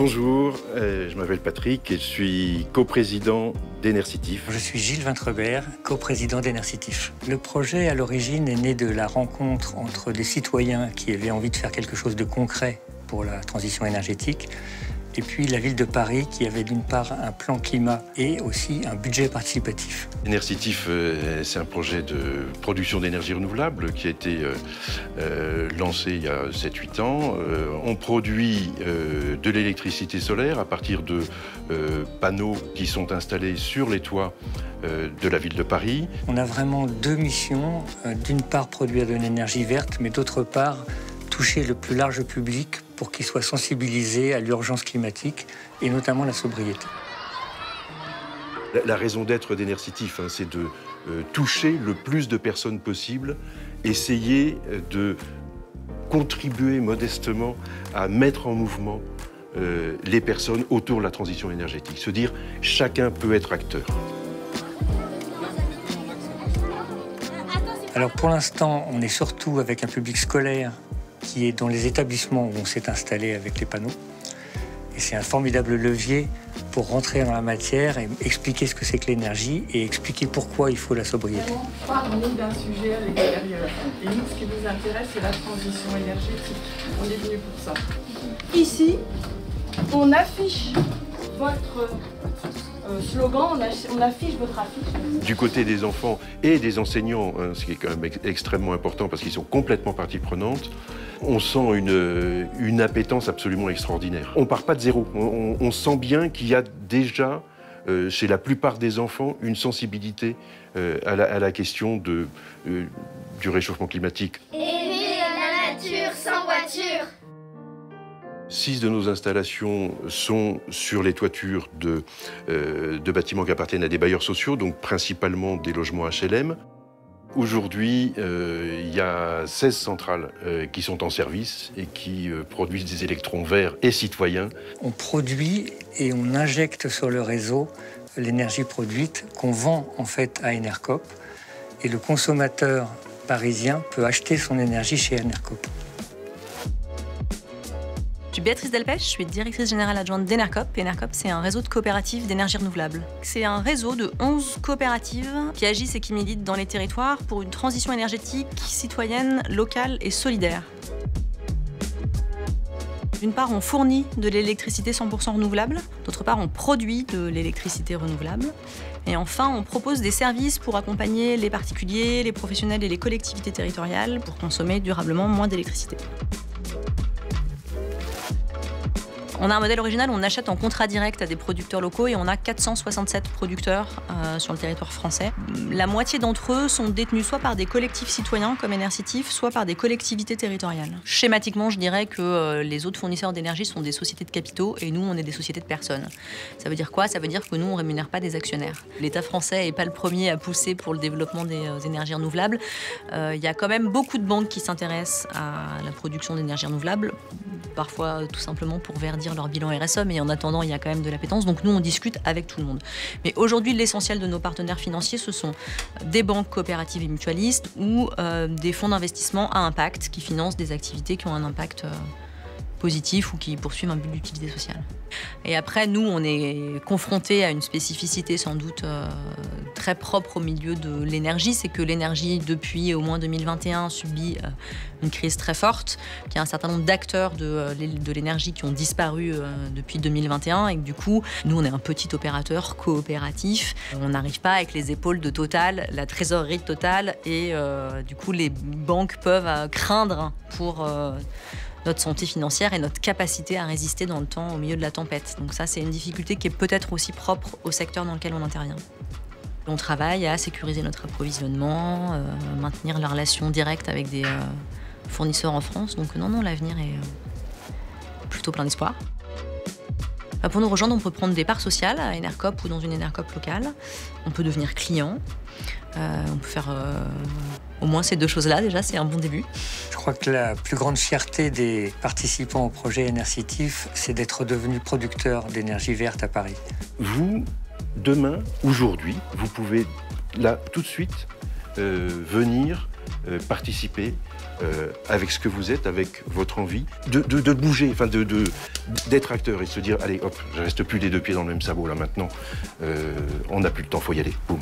Bonjour, je m'appelle Patrick et je suis coprésident d'Enercitif. Je suis Gilles Vintrebert, coprésident d'Enercitif. Le projet, à l'origine, est né de la rencontre entre des citoyens qui avaient envie de faire quelque chose de concret pour la transition énergétique et puis la ville de Paris qui avait d'une part un plan climat et aussi un budget participatif. Enercitif, c'est un projet de production d'énergie renouvelable qui a été lancé il y a 7-8 ans. On produit de l'électricité solaire à partir de panneaux qui sont installés sur les toits de la ville de Paris. On a vraiment deux missions. D'une part, produire de l'énergie verte, mais d'autre part, toucher le plus large public pour qu'il soit sensibilisé à l'urgence climatique et notamment la sobriété. La raison d'être d'Enercitif, c'est de toucher le plus de personnes possible, essayer de contribuer modestement à mettre en mouvement les personnes autour de la transition énergétique. Se dire, chacun peut être acteur. Alors pour l'instant, on est surtout avec un public scolaire qui est dans les établissements où on s'est installé avec les panneaux. Et c'est un formidable levier pour rentrer dans la matière et expliquer ce que c'est que l'énergie et expliquer pourquoi il faut la sobriété. Parler d'un sujet à l'extérieur. Et nous, ce qui nous intéresse, c'est la transition énergétique. On est venu pour ça. Ici, on affiche votre slogan, on affiche votre affiche. Du côté des enfants et des enseignants, ce qui est quand même extrêmement important parce qu'ils sont complètement partie prenante, on sent une appétence absolument extraordinaire. On ne part pas de zéro. On sent bien qu'il y a déjà, chez la plupart des enfants, une sensibilité à la question du réchauffement climatique. Aimer la nature sans voiture. 6 de nos installations sont sur les toitures de bâtiments qui appartiennent à des bailleurs sociaux, donc principalement des logements HLM. Aujourd'hui, il y a 16 centrales qui sont en service et qui produisent des électrons verts et citoyens. On produit et on injecte sur le réseau l'énergie produite qu'on vend en fait à Enercop. Et le consommateur parisien peut acheter son énergie chez Enercop. Je suis Béatrice Delpech, je suis directrice générale adjointe d'Enercop. Enercop, c'est un réseau de coopératives d'énergie renouvelable. C'est un réseau de 11 coopératives qui agissent et qui militent dans les territoires pour une transition énergétique citoyenne, locale et solidaire. D'une part, on fournit de l'électricité 100% renouvelable. D'autre part, on produit de l'électricité renouvelable. Et enfin, on propose des services pour accompagner les particuliers, les professionnels et les collectivités territoriales pour consommer durablement moins d'électricité. On a un modèle original où on achète en contrat direct à des producteurs locaux et on a 467 producteurs sur le territoire français. La moitié d'entre eux sont détenus soit par des collectifs citoyens comme Enercitif, soit par des collectivités territoriales. Schématiquement, je dirais que les autres fournisseurs d'énergie sont des sociétés de capitaux et nous, on est des sociétés de personnes. Ça veut dire quoi? Ça veut dire que nous, on ne rémunère pas des actionnaires. L'État français n'est pas le premier à pousser pour le développement des énergies renouvelables. Il y a quand même beaucoup de banques qui s'intéressent à la production d'énergie renouvelable, parfois tout simplement pour verdir leur bilan RSE, mais en attendant, il y a quand même de l'appétence. Donc nous, on discute avec tout le monde. Mais aujourd'hui, l'essentiel de nos partenaires financiers, ce sont des banques coopératives et mutualistes ou des fonds d'investissement à impact qui financent des activités qui ont un impact positif ou qui poursuivent un but d'utilité sociale. Et après, nous, on est confrontés à une spécificité sans doute très propre au milieu de l'énergie. C'est que l'énergie, depuis au moins 2021, subit une crise très forte, qu'il y a un certain nombre d'acteurs de l'énergie qui ont disparu depuis 2021 et que du coup, nous, on est un petit opérateur coopératif. On n'arrive pas avec les épaules de Total, la trésorerie de Total et du coup, les banques peuvent craindre pour notre santé financière et notre capacité à résister dans le temps au milieu de la tempête. Donc ça, c'est une difficulté qui est peut-être aussi propre au secteur dans lequel on intervient. On travaille à sécuriser notre approvisionnement, maintenir la relation directe avec des fournisseurs en France. Donc non, l'avenir est plutôt plein d'espoir. Pour nous rejoindre, on peut prendre des parts sociales à Enercop ou dans une Enercop locale. On peut devenir client. On peut faire au moins ces deux choses-là, déjà, c'est un bon début. Je crois que la plus grande fierté des participants au projet Enercitif, c'est d'être devenu producteur d'énergie verte à Paris. Vous, demain, aujourd'hui, vous pouvez, là, tout de suite, venir participer avec ce que vous êtes, avec votre envie, de bouger, enfin d'être acteur et de se dire, allez hop, je reste plus les deux pieds dans le même sabot là maintenant, on n'a plus le temps, faut y aller, boum.